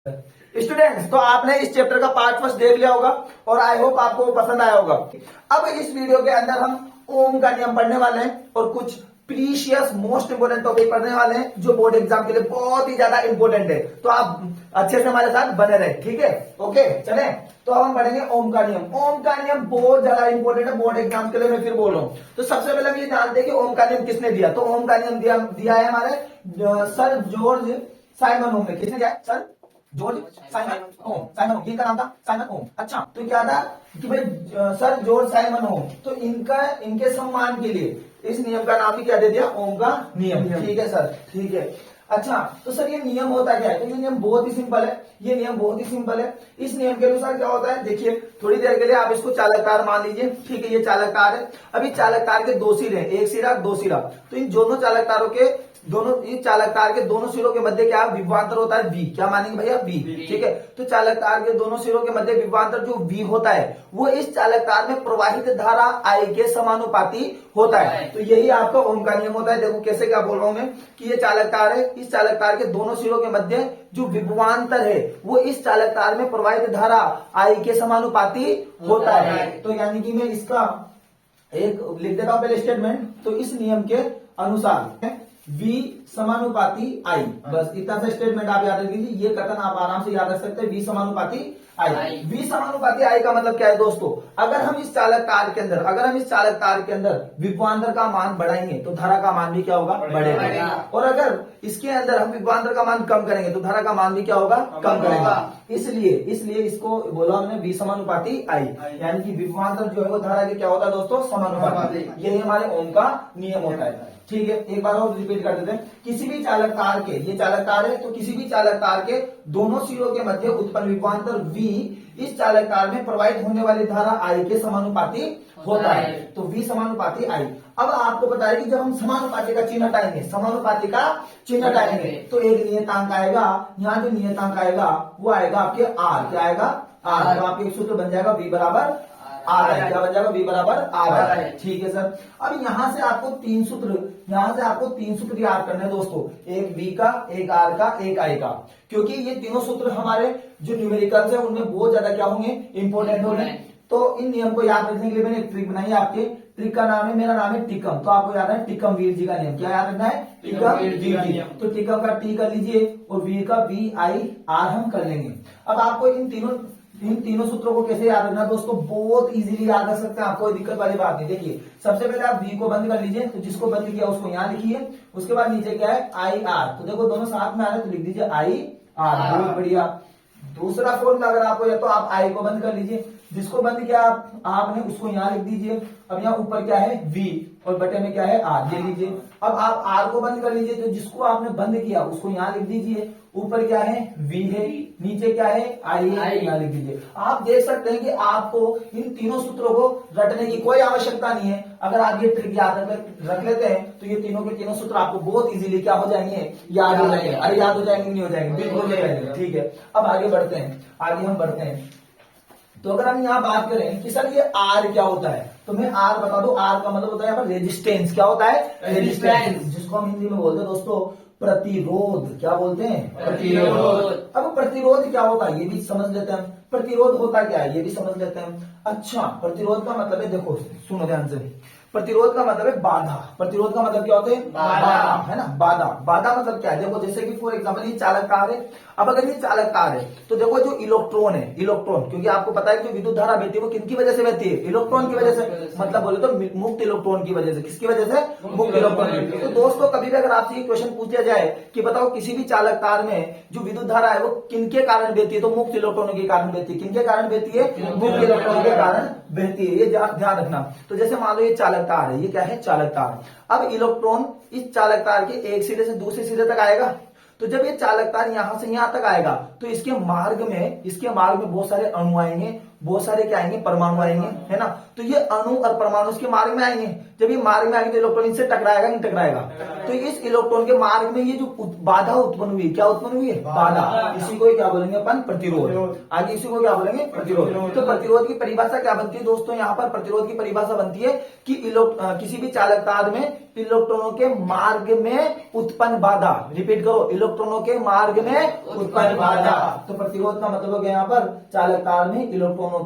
Students, तो आपने इस चैप्टर का पार्ट फर्स्ट देख लिया होगा और आई होप आपको पसंद आया होगा। अब इस वीडियो के अंदर हम ओम का नियम पढ़ने वाले हैं और कुछ प्रीशियस मोस्ट इंपोर्टेंट टॉपिक पढ़ने वाले हैं जो बोर्ड एग्जाम के लिए बहुत ही ज्यादा इंपोर्टेंट है। तो आप अच्छे से हमारे साथ बने रहे, ठीक है? ओके, चले। तो अब हम पढ़ेंगे ओम का नियम। ओम का नियम बहुत ज्यादा इंपॉर्टेंट है बोर्ड एग्जाम के लिए, मैं फिर बोल रहा हूं। तो सबसे पहले हम ये जानते हैं कि ओम का नियम किसने दिया। तो ओम का नियम दिया है हमारे सर जॉर्ज साइमन ओम ने। किसने दिया? सर जॉर्ज साइमन ओम। साइमन ओम, इनका नाम था साइमन ओम। अच्छा, तो क्या था कि भाई सर जॉर्ज साइमन ओम, तो इनके सम्मान के लिए इस नियम का नाम ही क्या दे दिया? ओम का नियम। ठीक है सर, ठीक है। अच्छा, तो सर ये नियम होता क्या है? तो ये नियम बहुत ही सिंपल है। ये नियम बहुत ही सिंपल है। इस नियम के अनुसार क्या होता है, देखिए थोड़ी देर के लिए आप इसको चालक तार मान लीजिए, ठीक है? ये चालक तार है। अभी चालक तार के दो सिरे हैं, एक सिरा दो सिरा। तो इन दोनों चालक तारों के इस चालक तार के दोनों सिरों के मध्य क्या विभवांतर होता है? V। क्या मानेंगे भैया? V। ठीक है। तो चालक तार के दोनों सिरों के मध्य विभवांतर जो V होता है वो इस चालक तार में प्रवाहित धारा I के समानुपाती होता है। तो यही आपका ओम का नियम होता है। देखो कैसे क्या बोल रहा हूं मैं कि ये चालक तार है, इस चालक तार के दोनों सिरों के मध्य जो विभवांतर है वो इस चालक तार में प्रवाहित धारा I के समानुपाती होता है। तो यानी कि मैं इसका एक लिख देता हूं पहले स्टेटमेंट। तो इस नियम के अनुसार V समानुपाती I, बस इतना सा स्टेटमेंट आप याद रख लीजिए। ये कथन आप आराम से याद रख सकते हैं, V समानुपाती I। V समानुपाती I का मतलब क्या है दोस्तों? अगर हम इस चालक तार के अंदर विभवांतर का मान बढ़ाएंगे तो धारा का मान भी क्या होगा? बढ़ेगा। और अगर इसके अंदर हम विभवांतर का मान कम करेंगे तो धारा का मान भी क्या होगा? कम करेगा। इसलिए इसको बोला हमने V समानुपाती I, यानी कि विभवांतर जो है वो धारा के क्या होता है दोस्तों? समानुपाती। यही हमारे ओम का नियम होता है। ठीक है, एक बार और रिपीट कर देते हैं। किसी भी चालक तार के, ये चालक तार है, तो किसी भी चालक तार के दोनों सिरों के मध्य उत्पन्न विभवांतर V इस चालक तार में प्रवाहित होने वाली धारा I के समानुपाती होता है। तो V समानुपाती I। अब आपको पता है कि जब हम समानुपाती का चिन्ह हटाएंगे तो एक नियतांक आएगा। यहाँ जो नियतांक आएगा वो आएगा आपके R। क्या आएगा? R। तो आपके एक सूत्र बन जाएगा V बराबर R है। क्या बन जाएगा? V बराबर R है। ठीक है सर। अब यहाँ से आपको तीन सूत्र याद करने हैं दोस्तों, एक V का, एक R का, एक I का। क्योंकि ये तीनों सूत्र हमारे जो न्यूमेरिकल्स है उनमें बहुत ज्यादा क्या होंगे? इंपोर्टेंट होंगे। तो इन नियम को याद रखने के लिए मैंने एक ट्रिक बनाई है आपके। ट्रिक का नाम है, मेरा नाम है टिकम। तो आपको याद है टिकम वीर जी का नियम। क्या याद रखना है? टिकम वीर जी। तो टिकम का टी कर लीजिए और वीर का VIR हम कर लेंगे। अब आपको इन तीनों सूत्रों को कैसे याद रखना दोस्तों? बहुत इजीली याद रख सकते हैं, आपको कोई दिक्कत वाली बात नहीं। देखिए सबसे पहले आप V को बंद कर लीजिए, तो जिसको बंद किया उसको यहाँ लिखिए। उसके बाद नीचे क्या है? IR। तो देखो दोनों साथ में आ रहे तो लिख दीजिए IR। बहुत बढ़िया। दूसरा फॉर्मूला अगर आपको या तो आप I को बंद कर लीजिए, जिसको बंद किया आपने उसको यहाँ लिख दीजिए। अब यहाँ ऊपर क्या है? V और बटे में क्या है? R। ये लीजिए। अब आप R को बंद कर लीजिए, तो जिसको आपने बंद किया उसको यहाँ लिख दीजिए। ऊपर क्या है? V है, नीचे क्या है? I है, यहाँ लिख दीजिए। आप देख सकते हैं कि आपको इन तीनों सूत्रों को रटने की कोई आवश्यकता नहीं है। अगर आप ये ट्रिक याद रख लेते हैं तो ये तीनों के तीनों सूत्र आपको बहुत इजीली क्या हो जाएंगे? याद हो जाएंगे। अरे याद हो जाएंगे? नहीं हो जाएंगे? बिल्कुल हो जाएंगे। ठीक है, अब आगे बढ़ते हैं। तो अगर हम यहाँ बात करें कि सर ये R क्या होता है, तो मैं R बता दूं। R का मतलब होता है यहाँ पर रेजिस्टेंस। क्या होता है? रेजिस्टेंस, जिसको हम हिंदी में बोलते हैं दोस्तों प्रतिरोध। क्या बोलते हैं? प्रतिरोध। अब प्रतिरोध क्या होता है ये भी समझ लेते हैं। प्रतिरोध होता क्या है ये भी समझ लेते हैं। अच्छा, प्रतिरोध का मतलब है, देखो सुनो ध्यान से, प्रतिरोध का मतलब है बाधा। प्रतिरोध का मतलब क्या होता है? बाधा, है ना? बाधा मतलब क्या है? देखो जैसे कि फॉर एग्जाम्पल ये चालक तार है। अब अगर ये चालक तार है तो देखो जो इलेक्ट्रॉन है, क्योंकि आपको पता है कि विद्युत धारा बहती है वो किनकी वजह से बहती है? इलेक्ट्रॉन की वजह से। मतलब बोले तो मुक्त इलेक्ट्रॉन की वजह से। किसकी वजह से? मुक्त इलेक्ट्रॉन की। तो दोस्तों कभी भी अगर आपसे ये क्वेश्चन पूछा जाए कि बताओ किसी भी चालक तार में जो विद्युत धारा है वो किनके कारण बहती है, तो मुक्त इलेक्ट्रॉनों के कारण बहती है। किनके कारण बहती है? मुक्त इलेक्ट्रॉन के कारण बहती है। ये ध्यान रखना। तो जैसे मान लो ये चालक तार है, ये क्या है? चालक तार। अब इलेक्ट्रॉन इस चालक तार के एक सिरे से दूसरे सिरे तक आएगा। तो जब ये चालक तार यहां से यहां तक आएगा तो इसके मार्ग में बहुत सारे अणु आएंगे, बहुत सारे क्या आएंगे? परमाणु आएंगे, है ना? तो ये अणु और परमाणु इसके मार्ग में आएंगे। जब ये मार्ग में आएंगे तो इलेक्ट्रॉन इससे टकराएगा नहीं टकराएगा? तो इस इलेक्ट्रॉन के मार्ग में ये जो बाधा उत्पन्न हुई, क्या उत्पन्न हुई है? बाधा। इसी को क्या बोलेंगे अपन? प्रतिरोध। आगे इसी को क्या बोलेंगे? प्रतिरोध। तो प्रतिरोध की परिभाषा क्या बनती है दोस्तों? यहाँ पर प्रतिरोध की परिभाषा बनती है कि किसी भी चालक तार में इलेक्ट्रॉनों के मार्ग में उत्पन्न बाधा। रिपीट करो, इलेक्ट्रॉनों के मार्ग में उत्पन्न बाधा। तो प्रतिरोध का मतलब हो गया यहाँ पर चालक तार में इलेक्ट्रॉनों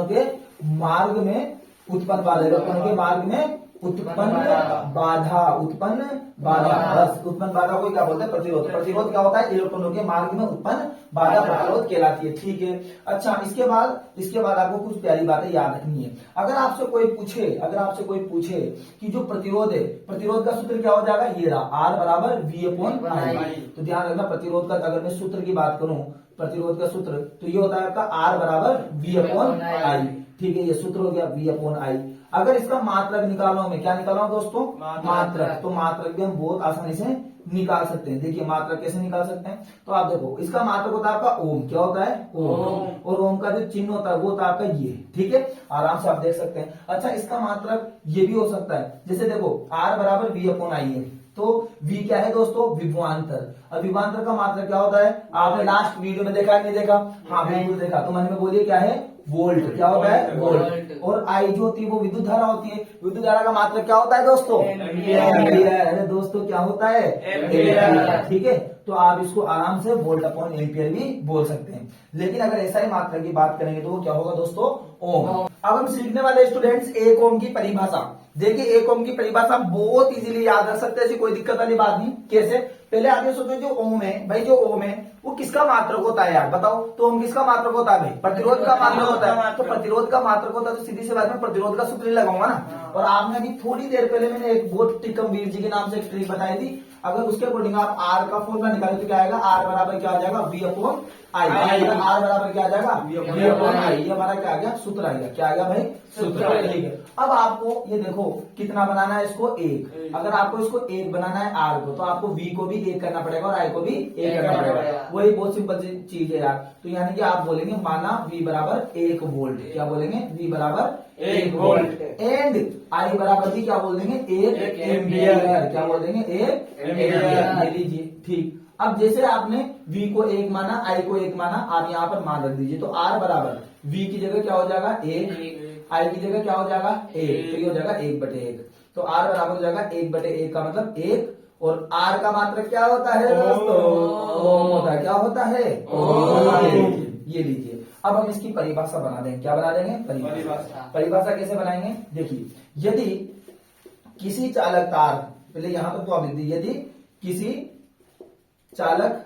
के मार्ग में उत्पन्न बाधा, इलेक्ट्रॉनों के मार्ग में उत्पन्न बाधा, उत्पन्न बाधा को क्या बोलते हैं? प्रतिरोध। प्रतिरोध क्या होता है? इलेक्ट्रॉनों के मार्ग में उत्पन्न बाधा प्रतिरोध कहलाती है। ठीक है। अच्छा, इसके बाद आपको कुछ प्यारी बातें याद रखनी है। अगर आपसे कोई पूछे कि जो प्रतिरोध है, प्रतिरोध का सूत्र क्या हो जाएगा? ये रहा, R बराबर V/I। तो ध्यान रखना, प्रतिरोध का अगर मैं सूत्र की बात करूं, प्रतिरोध का सूत्र तो ये होता है आपका R बराबर V/I। ठीक है, ये सूत्र हो गया V/I। अगर इसका मात्रक निकालना हो, मैं क्या निकाल रहा हूं दोस्तों? मात्रक। तो मात्रक भी हम बहुत आसानी से निकाल सकते हैं। देखिए मात्रक कैसे निकाल सकते हैं, तो आप देखो, इसका मात्रक होता है आपका ओम। क्या होता है? ओम। और ओम का जो चिन्ह होता है वो होता है आपका ये। ठीक है, आराम से आप देख सकते हैं। अच्छा, इसका मात्रक ये भी हो सकता है, जैसे देखो R बराबर V/I है, तो V क्या है दोस्तों? विभवांतर। अब विभवांतर का मात्रक क्या होता है? आपने लास्ट वीडियो में देखा नहीं देखा? हाँ बिल्कुल देखा। तो मन में बोलिए क्या है? वोल्ट। क्या होता है? वोल्ट। और I जो होती है वो विद्युत धारा होती है। विद्युत धारा का मात्रक क्या होता है दोस्तों? एम्पियर। अरे दोस्तों क्या होता है? एम्पियर। ठीक है, तो आप इसको आराम से वोल्ट अपॉन एम्पियर भी बोल सकते हैं। लेकिन अगर ऐसा ही मात्रा की बात करेंगे तो वो क्या होगा दोस्तों? ओम। अब हम सीखने वाले स्टूडेंट्स 1 ओम की परिभाषा। देखिए 1 ओम की परिभाषा बहुत इजीली याद रख सकते हैं, ऐसी कोई दिक्कत वाली बात नहीं। कैसे? पहले आप ये सोचो, जो ओम है भाई, जो ओम है वो किसका मात्रक होता है यार? बताओ तो। ओम किसका मात्रक होता है भाई? प्रतिरोध का मात्रक होता है। तो प्रतिरोध का मात्रक होता है तो सीधी सी बात में प्रतिरोध का सूत्र लगाऊंगा ना। और आपने अभी थोड़ी देर पहले मैंने एक बहुत टिकमवीर जी के नाम से एक ट्रिक बताई थी। अगर उसके अकॉर्डिंग आप R का फॉर्मूला निकाले तो क्या आएगा? R बराबर क्या आ जाएगा? V/I। R बराबर क्या आ जाएगा? V/I। ये हमारा क्या आ गया? सूत्र आ गया। क्या आ गया भाई? सूत्र। ठीक है, अब आपको ये देखो कितना बनाना है इसको? 1। अगर आपको इसको 1 बनाना है R को, तो आपको V को भी 1 करना पड़ेगा और I को भी 1 करना पड़ेगा। वही बहुत सिंपल चीज है यार। तो यानी कि आप बोलेंगे माना V बराबर 1 वोल्ट। क्या बोलेंगे? V बराबर 1 वोल्ट। एंड I बराबर भी क्या बोल देंगे? 1 एम्पियर। क्या बोल देंगे? 1 एम्पियर। ये लीजिए। ठीक, अब जैसे आपने V को 1 माना, I को 1 माना, आप यहाँ पर मान रख दीजिए। तो R बराबर V की जगह क्या हो जाएगा? 1, I की जगह क्या हो जाएगा? 1। तो ये हो जाएगा 1/1। तो R बराबर हो जाएगा 1/1 का मतलब 1। और R का मात्रक क्या होता है दोस्तों? ओम होता है। क्या होता है? ओम। ये लीजिए। अब हम इसकी परिभाषा बना देंगे। क्या बना देंगे? परिभाषा कैसे बनाएंगे? देखिए, यदि किसी चालक तार, पहले यहां पर तो आप लिख दीजिए, यदि किसी चालक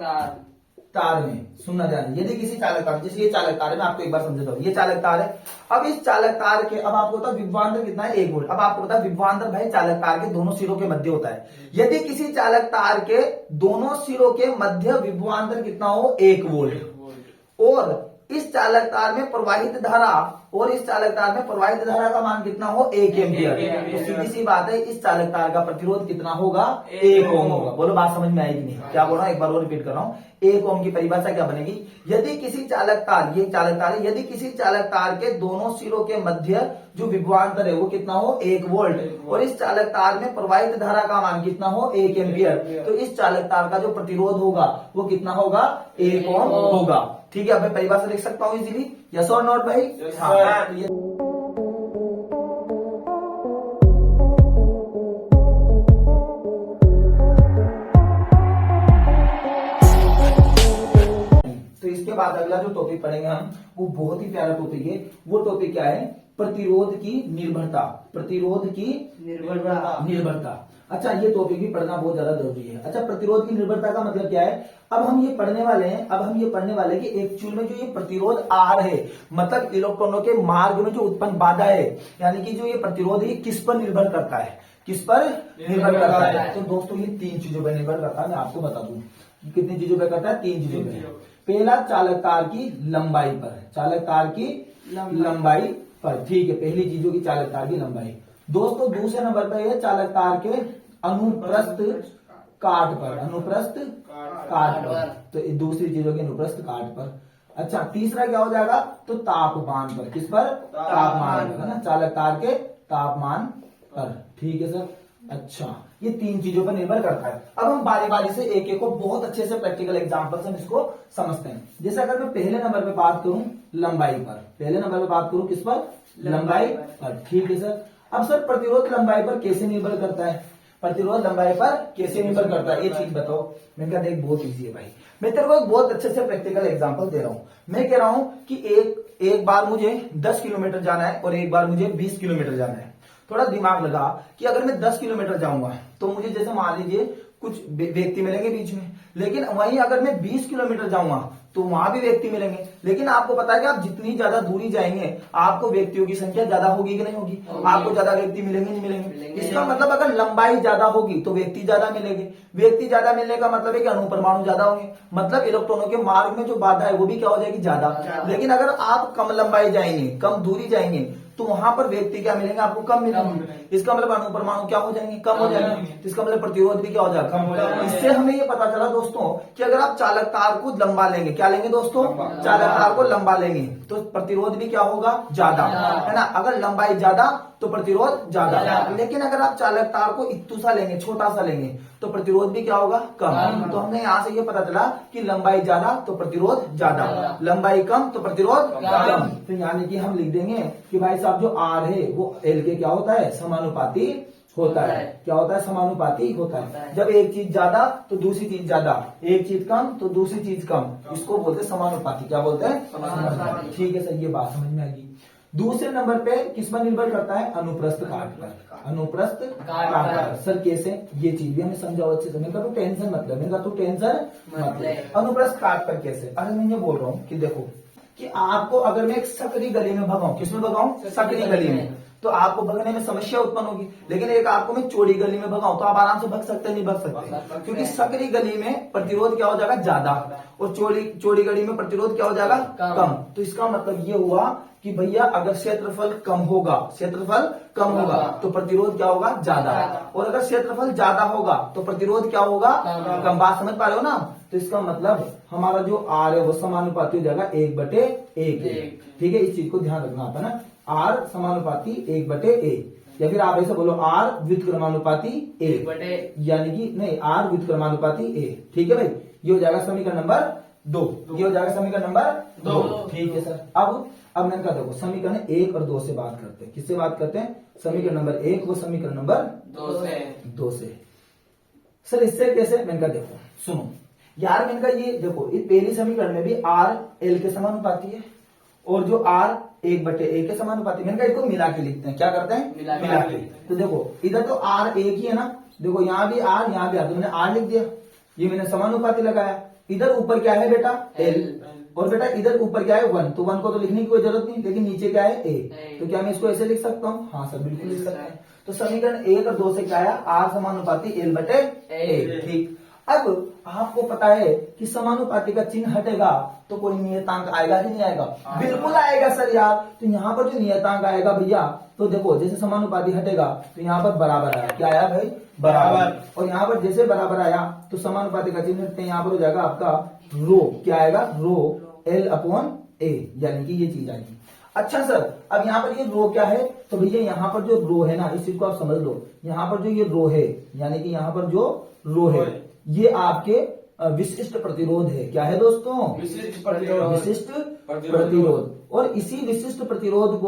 तार में, सुनना ध्यान, यदि किसी चालक तार, जैसे ये चालक तार है, मैं आपको एक बार समझाता हूँ। ये चालक तार है। अब इस चालक तार के, अब आपको पता विभवांतर कितना है? 1 वोल्ट। अब आपको पता विभवांतर भाई चालक तार के दोनों सिरों के मध्य होता है। यदि किसी चालक तार के दोनों सिरों के मध्य विभवांतर कितना हो? 1 वोल्ट। और इस चालक तार में प्रवाहित धारा, और इस चालक तार में प्रवाहित धारा का मान कितना हो? 1 एम्पियर। तो सीधी सी बात है, इस चालक तार का प्रतिरोध कितना होगा? 1 ओम होगा। बोलो बात समझ में आई कि नहीं? क्या बोल रहा हूं? एक बार और रिपीट कर रहा हूं। 1 ओम की परिभाषा क्या बनेगी? यदि किसी चालक तार, ये चालक तार है, यदि किसी चालक तार के दोनों सिरों के मध्य जो विभवांतर है वो कितना हो? 1 वोल्ट। और इस चालक तार में प्रवाहित धारा का मान कितना हो? 1 एम्पियर। तो इस चालक तार का जो प्रतिरोध होगा वो कितना होगा? 1 ओम होगा। ठीक है, अब मैं परिभाषा लिख सकता हूँ इजीली? यस और नॉट भाई? हाँ। तो इसके बाद अगला जो टॉपिक पढ़ेंगे हम, वो बहुत ही प्यारा टॉपिक है। वो टॉपिक क्या है? प्रतिरोध की निर्भरता। प्रतिरोध की निर्भरता। अच्छा, ये टॉपिक भी पढ़ना बहुत ज्यादा जरूरी है। अच्छा, प्रतिरोध की निर्भरता का मतलब क्या है? अब हम ये पढ़ने वाले हैं कि एक्चुअल में जो ये प्रतिरोध R है, मतलब इलेक्ट्रॉनों के मार्ग में जो उत्पन्न बाधा है, यानी कि जो ये प्रतिरोध है किस पर निर्भर करता है? किस पर निर्भर करता है? तो दोस्तों ये 3 चीजों पर निर्भर करता है। मैं आपको बता दूं कितनी चीजों पर करता है? 3 चीजों पर। पहला, चालक तार की लंबाई पर। चालक तार की लंबाई पर। ठीक है, पहली चीजों की चालक तार की लंबाई। दोस्तों दूसरे नंबर पर है चालक तार के अनुप्रस्थ काट पर। अनुप्रस्थ काट पर। तो दूसरी चीजों के अनुप्रस्थ काट पर। अच्छा, तीसरा क्या हो जाएगा? तो तापमान पर। किस पर? तापमान पर, है ना? चालक तार के तापमान पर। ठीक है सर। अच्छा, ये 3 चीजों पर निर्भर करता है। अब हम बारी बारी से एक एक को बहुत अच्छे से प्रैक्टिकल एग्जांपल से हम इसको समझते हैं। जैसे अगर मैं पहले नंबर पे बात करूं लंबाई पर, पहले नंबर पे बात करूं किस पर? लंबाई पर। ठीक है सर। अब सर प्रतिरोध लंबाई पर कैसे निर्भर करता है? प्रतिरोध लंबाई पर कैसे निर्भर करता है, ये चीज बताओ। मैंने कहा देख बहुत इजी है भाई, मैं तेरे को एक बहुत अच्छे से प्रैक्टिकल एग्जांपल दे रहा हूं। मैं कह रहा हूं कि एक बार मुझे 10 किलोमीटर जाना है और एक बार मुझे 20 किलोमीटर जाना है। थोड़ा दिमाग लगा कि अगर मैं 10 किलोमीटर जाऊंगा तो मुझे जैसे मान लीजिए कुछ व्यक्ति मिलेंगे बीच में, लेकिन वहीं अगर मैं 20 किलोमीटर जाऊंगा तो वहां भी व्यक्ति मिलेंगे। लेकिन आपको पता है कि आप जितनी ज्यादा दूरी जाएंगे आपको व्यक्तियों की संख्या ज्यादा होगी कि नहीं होगी? आपको ज्यादा व्यक्ति मिलेंगे नहीं मिलेंगे? इसका मतलब अगर लंबाई ज्यादा होगी तो व्यक्ति ज्यादा मिलेंगे। व्यक्ति ज्यादा मिलने का मतलब है कि अणुपरमाणु ज्यादा होंगे, मतलब इलेक्ट्रॉनों के मार्ग में जो बाधा है वो भी क्या हो जाएगी? ज्यादा। लेकिन अगर आप कम लंबाई जाएंगे, कम दूरी जाएंगे तो वहां पर व्यक्ति क्या मिलेंगे? आपको कम मिलेंगे। इसका मतलब अणुपरमाणु क्या हो जाएंगे? कम हो जाएंगे। तो इसका मतलब प्रतिरोध भी क्या हो जाएगा? कम हो जाएगा। इससे हमें ये पता चला दोस्तों कि अगर आप चालक तार को लंबा लेंगे, क्या लेंगे दोस्तों? चालक तार को लंबा लेंगे तो प्रतिरोध भी क्या होगा? ज्यादा, है ना। अगर लंबाई ज्यादा तो प्रतिरोध ज्यादा। लेकिन अगर आप चालक तार को इत्तू सा लेंगे, छोटा सा लेंगे तो प्रतिरोध भी क्या होगा? कम। तो हमने यहाँ से ये पता चला कि लंबाई ज्यादा तो प्रतिरोध ज्यादा, लंबाई कम तो प्रतिरोध कम। तो यानी कि हम लिख देंगे कि भाई साहब जो आर है वो एल के क्या होता है? समानुपाती होता है। क्या होता है? समानुपाती होता है। जब एक चीज ज्यादा तो दूसरी चीज ज्यादा, एक चीज कम तो दूसरी चीज कम, इसको बोलते हैं समानुपाती। क्या बोलते हैं? समानुपाती। ठीक है सर, ये बात समझ में आएगी। दूसरे नंबर पे किस पर निर्भर करता है? अनुप्रस्थ काट पर। अनुप्रस्थ काट पर सर कैसे? ये चीज भी हमें समझाओ अच्छे से। मैंने कहा तू टेंशन मत ले, मैंने कहा तू टेंशन मत ले। अनुप्रस्थ काट पर कैसे? अरे मैं ये बोल रहा हूँ कि देखो कि आपको अगर मैं एक सकरी गली में भगाऊं, किसमें भगाऊं? सकरी गली में, तो आपको भगने में समस्या उत्पन्न होगी। लेकिन एक आपको मैं चौड़ी गली में भगाऊं तो आप आराम से भग सकते नहीं भग सकते, क्योंकि सकरी गली में प्रतिरोध क्या हो जाएगा? ज्यादा, और चौड़ी गली में प्रतिरोध क्या हो जाएगा? कम। तो इसका मतलब ये हुआ कि भैया अगर क्षेत्रफल कम होगा, क्षेत्रफल कम होगा तो प्रतिरोध क्या होगा? ज्यादा, और अगर क्षेत्रफल ज्यादा होगा तो प्रतिरोध क्या होगा? कम। बात समझ पा रहे हो ना? तो इसका मतलब हमारा जो आर है वो समानुपाती हो जाएगा 1/1। ठीक है, इस चीज को ध्यान रखना आता है ना। आर समानुपाती 1/1, या फिर आप ऐसे बोलो आर व्युत्क्रमानुपाती ए, यानी कि नहीं आर व्युत्क्रमानुपाती ए। ठीक है भाई, ये हो जाएगा समीकरण नंबर 2। ये हो जाएगा समीकरण नंबर 2। ठीक है सर। अब मैंने कहा देखो समीकरण 1 और 2 से बात करते हैं। किससे बात करते हैं? समीकरण नंबर 1 वो समीकरण नंबर 2 से। सर इससे कैसे? मैंने कहा देखो सुनो यार, मैंने कहा ये देखो इस पहली समीकरण में भी आर एल के समानुपाती है और जो आर 1/1 के समानुपाती। मैंने कहा इसको मिला के लिखते हैं। क्या करते हैं? मिला के। तो देखो इधर तो आर एक ही है ना, देखो यहाँ भी आर यहाँ भी आर, तो मैंने आर लिख दिया, ये मैंने समानुपाती लगाया। इधर ऊपर क्या है बेटा? एल, और बेटा इधर ऊपर क्या है? 1, तो 1 को तो लिखने की कोई जरूरत नहीं, लेकिन नीचे क्या है? ए। तो क्या मैं इसको ऐसे लिख सकता हूँ? हाँ सर बिल्कुल लिख सकते हैं। तो समीकरण 1 और 2 से क्या आया? आर समानुपाती L/A। ठीक। अब आपको पता है कि समानुपाती का चिन्ह हटेगा तो कोई नियतांक आएगा कि नहीं आएगा? बिल्कुल आएगा सर यार। तो यहाँ पर जो नियतांक आएगा भैया, तो देखो जैसे समानुपाती हटेगा तो यहाँ पर बराबर आया। क्या आया भाई? बराबर। और यहाँ पर जैसे बराबर आया तो समानुपाती का चिन्ह हटते यहाँ पर हो जाएगा आपका रो। क्या आएगा? रो L/A, यानी कि ये चीज आएगी। अच्छा सर, अब यहाँ पर ये रो क्या है? तो भैया यहाँ पर जो रो है ना, इस चीज को आप समझ लो। यहाँ पर जो ये रो है, यानी कि यहाँ पर जो रो है, ये आपके विशिष्ट प्रतिरोध है। क्या है दोस्तों? विशिष्ट प्रतिरोध। और इसी विशिष्ट प्रतिरोध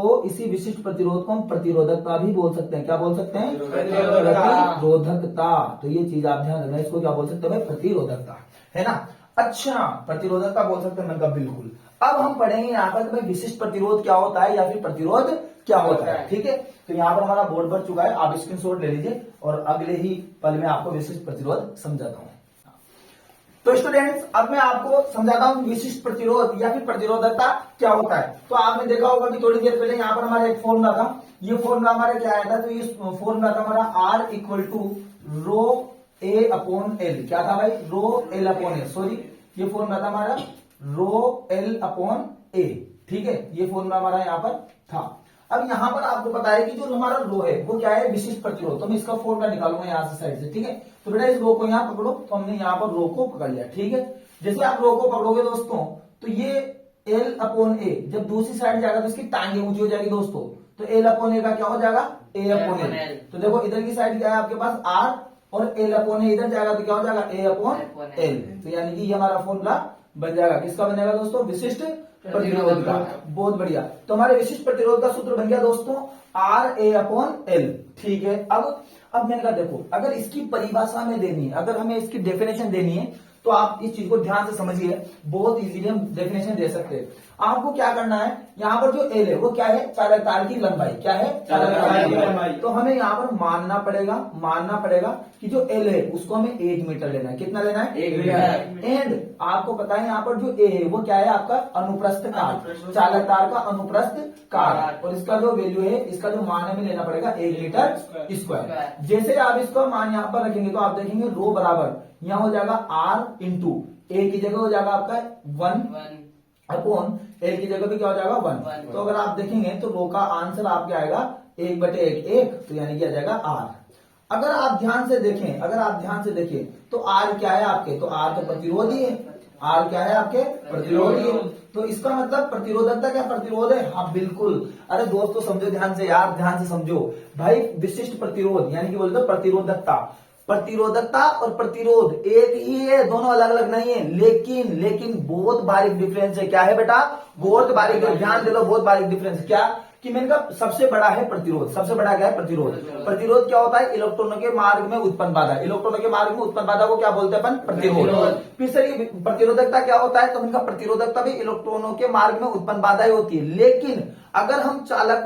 को हम प्रतिरोधकता भी बोल सकते हैं। क्या बोल सकते हैं? प्रतिरोधकता। तो ये चीज आप ध्यान रखना, इसको क्या बोल सकते हैं? प्रतिरोधकता, है ना। अच्छा, प्रतिरोधकता बोल सकते हैं। मैंने कहा बिल्कुल। अब हम पढ़ेंगे यहाँ पर भाई विशिष्ट प्रतिरोध क्या होता है या फिर प्रतिरोध क्या होता है। ठीक है, तो यहाँ पर हमारा बोर्ड भर चुका है, आप स्क्रीनशॉट ले लीजिए और अगले ही पल में आपको विशिष्ट प्रतिरोध समझाता हूँ। तो स्टूडेंट्स, अब मैं आपको समझाता हूँ विशिष्ट प्रतिरोध या फिर प्रतिरोधकता क्या होता है। तो आपने देखा होगा कि थोड़ी देर पहले यहाँ पर हमारा एक फॉर्मूला था। ये फॉर्मूला हमारा क्या आया था? तो ये फॉर्मूला था हमारा R = रो A/L। क्या था भाई? रो L/A। सॉरी, ये फॉर्मूला था हमारा रो L/A। ठीक है, ये फॉर्मूला हमारा यहाँ पर था। अब यहाँ पर आपको पता है कि जो हमारा रो है वो क्या है? विशिष्ट प्रतिरोध। तो मैं इसका फॉर्मूला निकालूंगा यहाँ से साइड से। ठीक है, तो बेटा इस रो को यहाँ पकड़ो। तो हमने यहाँ पर रो को पकड़ लिया। ठीक है, जैसे आप रो को पकड़ोगे दोस्तों तो ये L/A जब दूसरी साइड जाएगा तो इसकी टांगे ऊंची हो जाएगी दोस्तों। तो L/A का क्या हो जाएगा? A/L। तो देखो इधर की साइड क्या है आपके पास? R, और L/A इधर जाएगा तो क्या हो जाएगा? A/L। तो यानी कि ये हमारा फॉर्मूला बन जाएगा, किसका बन जाएगा दोस्तों, विशिष्ट प्रतिरोध का। बहुत बढ़िया, तो हमारे विशिष्ट प्रतिरोध का सूत्र बन गया दोस्तों RA/L। ठीक है, अब मैंने कहा देखो, अगर इसकी परिभाषा में देनी है, अगर हमें इसकी डेफिनेशन देनी है, तो आप इस चीज को ध्यान से समझिए, बहुत इजीली हम डेफिनेशन दे सकते हैं। आपको क्या करना है, यहाँ पर जो एल है वो क्या है, चालक तार की लंबाई, क्या है, चालक तार की लंबाई। तो हमें यहाँ पर मानना पड़ेगा कि जो एल है उसको हमें 1 मीटर लेना है। कितना लेना है, 1 मीटर। एंड आपको पता है यहाँ पर जो ए है वो क्या है, आपका अनुप्रस्थ काट, चालक तार का अनुप्रस्थ काट, और इसका जो वैल्यू है, इसका जो मान हमें लेना पड़ेगा 1 मीटर स्क्वायर। जैसे आप इसका मान यहाँ पर रखेंगे तो आप देखेंगे रो बराबर यहाँ हो जाएगा R इंटू ए की जगह हो जाएगा आपका 1 अपॉन ए की जगह भी क्या हो जाएगा 1। तो अगर आप देखेंगे तो रो का आंसर आपके आएगा 1/1, तो यानी कि आ जाएगा R। अगर आप ध्यान से देखें तो R क्या है आपके, तो R तो प्रतिरोधी है, R क्या है आपके, प्रतिरोधी है। तो इसका मतलब प्रतिरोधकता क्या प्रतिरोध है, हाँ बिल्कुल। अरे दोस्तों समझो ध्यान से यार, ध्यान से समझो भाई, विशिष्ट प्रतिरोध यानी कि बोलते प्रतिरोधकता, प्रतिरोधकता और प्रतिरोध एक ही है, दोनों अलग अलग नहीं है, लेकिन बहुत बारीक डिफरेंस है। क्या है बेटा, बहुत बारीक, ध्यान दे लो, बहुत बारीक डिफरेंस। क्या कि मैंने कहा सबसे बड़ा है प्रतिरोध, सबसे बड़ा क्या है, प्रतिरोध। प्रतिरोध क्या होता है, इलेक्ट्रॉनों के मार्ग में उत्पन्न बाधा, इलेक्ट्रॉनों के मार्ग में उत्पन्न बाधा को क्या बोलते हैं अपन, प्रतिरोध। फिर सर ये प्रतिरोधकता क्या होता है, तो उनका प्रतिरोधकता भी इलेक्ट्रॉनों के मार्ग में उत्पन्न बाधा ही होती है। लेकिन अगर हम चालक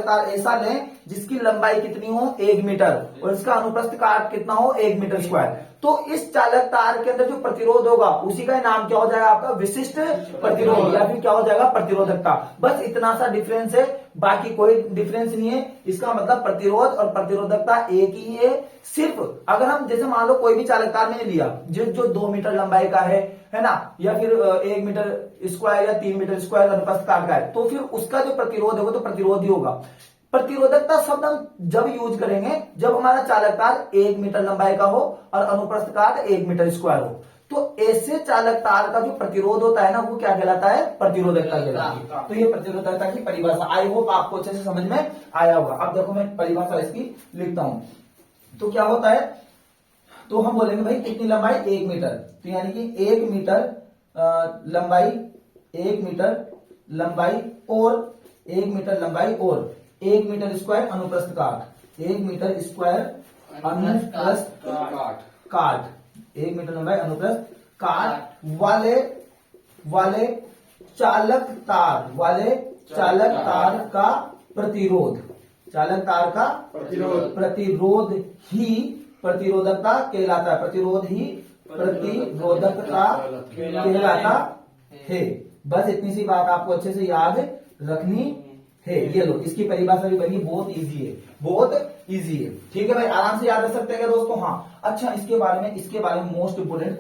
तार ऐसा लें जिसकी लंबाई कितनी हो, 1 मीटर, और इसका अनुप्रस्थ काट कितना हो, 1 मीटर स्क्वायर, तो इस चालक तार के अंदर जो प्रतिरोध होगा उसी का नाम क्या हो जाएगा, आपका विशिष्ट प्रतिरोध, या फिर क्या हो जाएगा, प्रतिरोधकता। बस इतना सा डिफरेंस है, बाकी कोई डिफरेंस नहीं है। इसका मतलब प्रतिरोध और प्रतिरोधकता एक ही है। सिर्फ अगर हम जैसे मान लो कोई भी चालक तार मैंने लिया जो 2 मीटर लंबाई का है ना, या फिर 1 मीटर स्क्वायर या 3 मीटर स्क्वायर अनुप्रस्थ काट का है, तो फिर उसका जो प्रतिरोध है वो तो प्रतिरोधी होगा। प्रतिरोधकता शब्द हम जब यूज करेंगे जब हमारा चालक तार 1 मीटर लंबाई का हो और अनुप्रस्थ काट 1 मीटर स्क्वायर हो। तो ऐसे चालक तार का जो प्रतिरोध होता है ना, वो क्या कहलाता है, प्रतिरोधकता कहलाता है। तो ये प्रतिरोधकता की परिभाषा, आई होप आपको अच्छे से समझ में आया होगा। अब देखो मैं परिभाषा इसकी लिखता हूं, तो क्या होता है, तो हम बोलेंगे भाई कितनी लंबाई, 1 मीटर, तो यानी कि 1 मीटर लंबाई, 1 मीटर लंबाई और 1 मीटर लंबाई और 1 मीटर स्क्वायर अनुप्रस्थ काट, 1 मीटर स्क्वायर अनुप्रस्थ काट, 1 मीटर लंबाई अनुप्रस्थ काट वाले चालक तार का प्रतिरोध, चालक तार का प्रतिरोध ही प्रतिरोधकता कहलाता है, प्रतिरोध ही प्रतिरोधकता कहलाता है। बस इतनी सी बात आपको अच्छे से याद रखनी है। ये लो, इसकी परिभाषा भी बनी, बहुत इजी है, बहुत इजी है। ठीक है भाई, आराम से याद रख सकते हैं क्या दोस्तों। हाँ अच्छा, इसके बारे में मोस्ट इंपोर्टेंट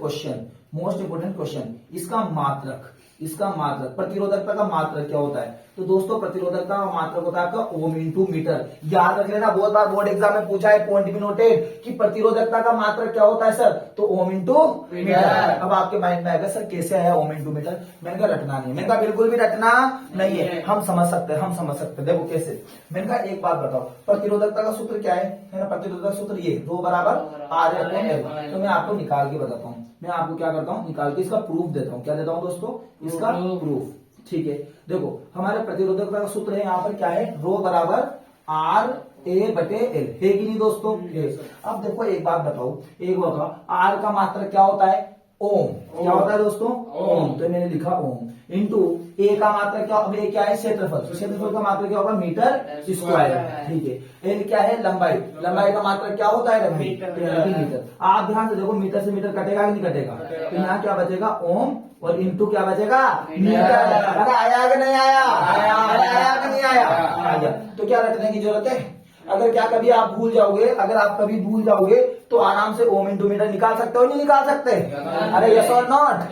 क्वेश्चन, इसका मात्रक, प्रतिरोधकता का मात्रक क्या होता है। तो दोस्तों प्रतिरोधकता का मात्रक होता है आपका ओम इंटू मीटर। याद रख लेना, बहुत बार बोर्ड एग्जाम में पूछा है, पॉइंट भी नोटेड, कि प्रतिरोधकता का मात्रक क्या होता है सर, तो ओम इंटू मीटर। अब आपके माइंड में आएगा सर कैसे आया ओम इंटू मीटर, मैंने कहा रटना नहीं है, मैंने कहा बिल्कुल भी रटना नहीं है, हम समझ सकते हैं। देखो कैसे, मैंने कहा एक बात बताओ, प्रतिरोधकता का सूत्र क्या है ना, प्रतिरोधकता सूत्र ये रो बराबर R/L। तो मैं आपको निकाल के बताता हूँ, मैं आपको क्या करता हूँ, निकाल के इसका प्रूफ देता हूँ। क्या देता हूँ दोस्तों, इसका प्रूफ। ठीक है, देखो हमारे प्रतिरोधकता का सूत्र है यहाँ पर क्या है, रो बराबर RA/L है कि नहीं दोस्तों। अब देखो एक बात बताओ, R का मात्रक क्या होता है, ओम। क्या होता है दोस्तों, ओम। तो मैंने लिखा ओम इंटू ए का मात्रक क्या, अब ए क्या है, क्षेत्रफल, तो क्षेत्रफल का मात्रक क्या होगा, मीटर स्क्वायर। ठीक है, एल क्या है, लंबाई, लंबाई का मात्रक क्या होता है, मीटर। आप ध्यान से देखो, मीटर से मीटर कटेगा कि नहीं कटेगा, तो यहाँ क्या बचेगा, ओम, और इंटू क्या बचेगा, मीटर। अरे आया कि नहीं आया, आया कि नहीं आया। तो क्या रखने की जरूरत है, अगर क्या कभी आप भूल जाओगे तो आराम से ओम इंटू मीटर निकाल सकते हो, नहीं निकाल सकते, अरे यस और नॉट,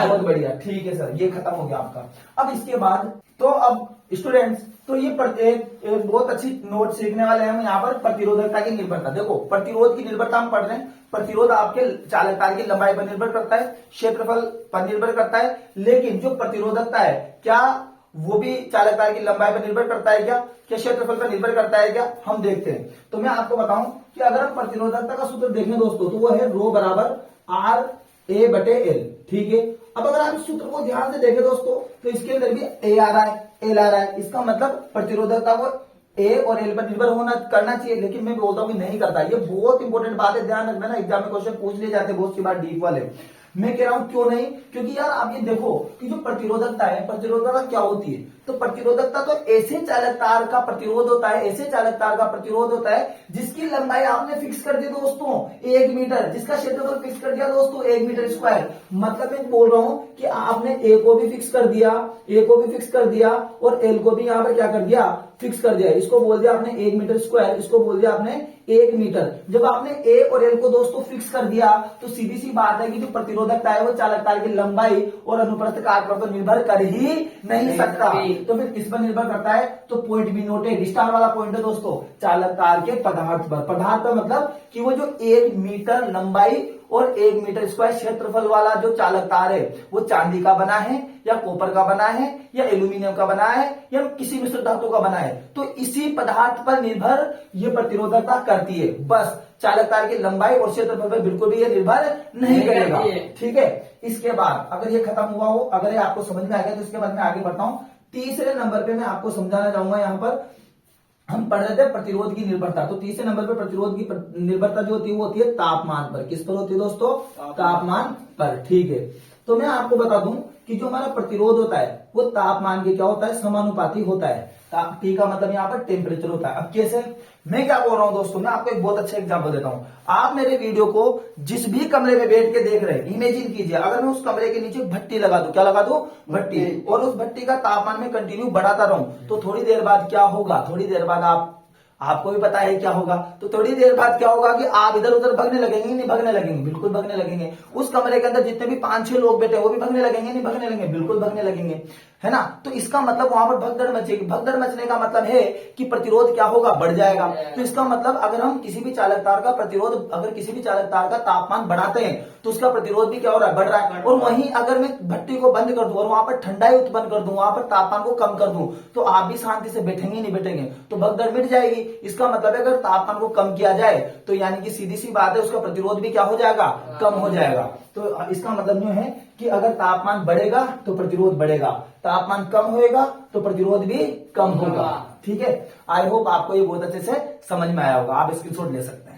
बहुत बढ़िया। ठीक है सर, ये खत्म हो गया आपका। अब इसके बाद तो अब स्टूडेंट्स, तो ये एक बहुत अच्छी नोट सीखने वाले हैं हम यहाँ पर, प्रतिरोधकता की निर्भरता। देखो प्रतिरोध की निर्भरता हम पढ़ रहे हैं, प्रतिरोध आपके चालक तार की लंबाई पर निर्भर करता है, क्षेत्रफल पर निर्भर करता है, लेकिन जो प्रतिरोधकता है क्या वो भी चालक तार की लंबाई पर निर्भर करता है क्या क्षेत्रफल पर निर्भर करता है क्या, हम देखते हैं। तो मैं आपको बताऊं कि अगर हम प्रतिरोधकता का सूत्र देखें दोस्तों, तो वो है रो बराबर RA/L। ठीक है, अब अगर आप इस सूत्र को ध्यान से देखें दोस्तों, तो इसके अंदर भी ए आ रहा है, एल आ रहा है। इसका मतलब प्रतिरोधकता को ए और एल पर निर्भर होना करना चाहिए, लेकिन मैं बोलता हूं कि नहीं करता। ये बहुत इंपॉर्टेंट बात है, ध्यान रखना ना, एग्जाम में क्वेश्चन पूछ लिए जाते हैं बहुत सी बार डीप वाले। मैं कह रहा हूं क्यों नहीं, क्योंकि यार आप ये देखो कि जो प्रतिरोधकता है, प्रतिरोधकता क्या होती है, तो प्रतिरोधकता तो ऐसे चालक तार का प्रतिरोध होता है, ऐसे चालक तार का प्रतिरोध होता है जिसकी लंबाई आपने फिक्स कर दी दोस्तों 1 मीटर, जिसका क्षेत्रफल फिक्स कर दिया दोस्तों 1 मीटर स्क्वायर। मतलब मैं बोल रहा हूं कि आपने ए को भी फिक्स कर दिया, ए को भी फिक्स कर दिया और एल को भी यहां पर क्या कर दिया, फिक्स कर दिया। इसको बोल दिया आपने 1 मीटर स्क्वायर, इसको बोल दिया आपने 1 मीटर। जब आपने ए और एल को दोस्तों फिक्स कर दिया, तो सीधी सी बात है कि जो प्रतिरोधकता है वो चालक तार की लंबाई और अनुप्रस्थ काट पर तो निर्भर कर ही नहीं सकता। तो फिर किस पर निर्भर करता है, तो पॉइंट बी नोटेड, स्टार वाला पॉइंट है दोस्तों, चालक तार के पदार्थ पर। पदार्थ पर मतलब कि वो जो 1 मीटर लंबाई और 1 मीटर स्क्वायर क्षेत्रफल वाला जो चालक तार है, वो चांदी का बना है या कॉपर का बना है या एल्यूमिनियम का बना है या किसी मिश्र धातु का बना है, तो इसी पदार्थ पर निर्भर ये प्रतिरोधकता करती है। बस चालक तार की लंबाई और क्षेत्रफल पर बिल्कुल भी ये निर्भर नहीं करेगा। ठीक है, इसके बाद अगर ये खत्म हुआ हो, अगर ये आपको समझ में आ गया, तो इसके बाद मैं आगे बढ़ता हूं। तीसरे नंबर पे मैं आपको समझाना चाहूंगा, यहां पर हम पढ़ रहे थे प्रतिरोध की निर्भरता। तो तीसरे नंबर पे प्रतिरोध की निर्भरता जो होती है वो होती है तापमान पर। किस पर होती है दोस्तों, तापमान पर। ठीक है, तो मैं आपको बता दूं कि जो हमारा प्रतिरोध होता है वो तापमान के क्या होता है, समानुपाती होता है। T का मतलब यहाँ पर टेम्परेचर होता है। अब कैसे, मैं क्या बोल रहा हूं दोस्तों, मैं आपको एक बहुत अच्छा एग्जांपल देता हूं। आप मेरे वीडियो को जिस भी कमरे में बैठ के देख रहे हैं, इमेजिन कीजिए अगर मैं उस कमरे के नीचे भट्टी लगा दूं, क्या लगा दूं, भट्टी, और उस भट्टी का तापमान में कंटिन्यू बढ़ाता रहूं, तो थोड़ी देर बाद क्या होगा, थोड़ी देर बाद आपको भी पता है क्या होगा, तो थोड़ी देर बाद क्या होगा कि आप इधर उधर भगने लगेंगे, नहीं भगने लगेंगे, बिल्कुल भगने लगेंगे। उस कमरे के अंदर जितने भी 5-6 लोग बैठे वो भी भगने लगेंगे, नहीं भगने लगेंगे, बिल्कुल भगने लगेंगे, है ना। तो इसका मतलब वहां पर भगदड़ मचेगी। भगदड़ मचने का मतलब है कि प्रतिरोध क्या होगा, बढ़ जाएगा। तो इसका मतलब अगर हम किसी भी चालक तार का प्रतिरोध, अगर किसी भी चालक तार का तापमान बढ़ाते हैं तो उसका प्रतिरोध भी क्या हो रहा है, बढ़ रहा है। और वहीं अगर मैं भट्टी को बंद कर दूं और वहां पर ठंडाई उत्पन्न कर दूं, वहां पर तापमान को कम कर दूं, तो आप भी शांति से बैठेंगे, नहीं बैठेंगे, तो भगदड़ मिट जाएगी। इसका मतलब है अगर तापमान को कम किया जाए तो यानी कि सीधी सी बात है उसका प्रतिरोध भी क्या हो जाएगा, कम हो जाएगा। तो इसका मतलब जो है कि अगर तापमान बढ़ेगा तो प्रतिरोध बढ़ेगा, तापमान कम होएगा तो प्रतिरोध भी कम होगा। ठीक है, आई होप आपको ये बहुत अच्छे से समझ में आया होगा, आप स्क्रीनशॉट ले सकते हैं।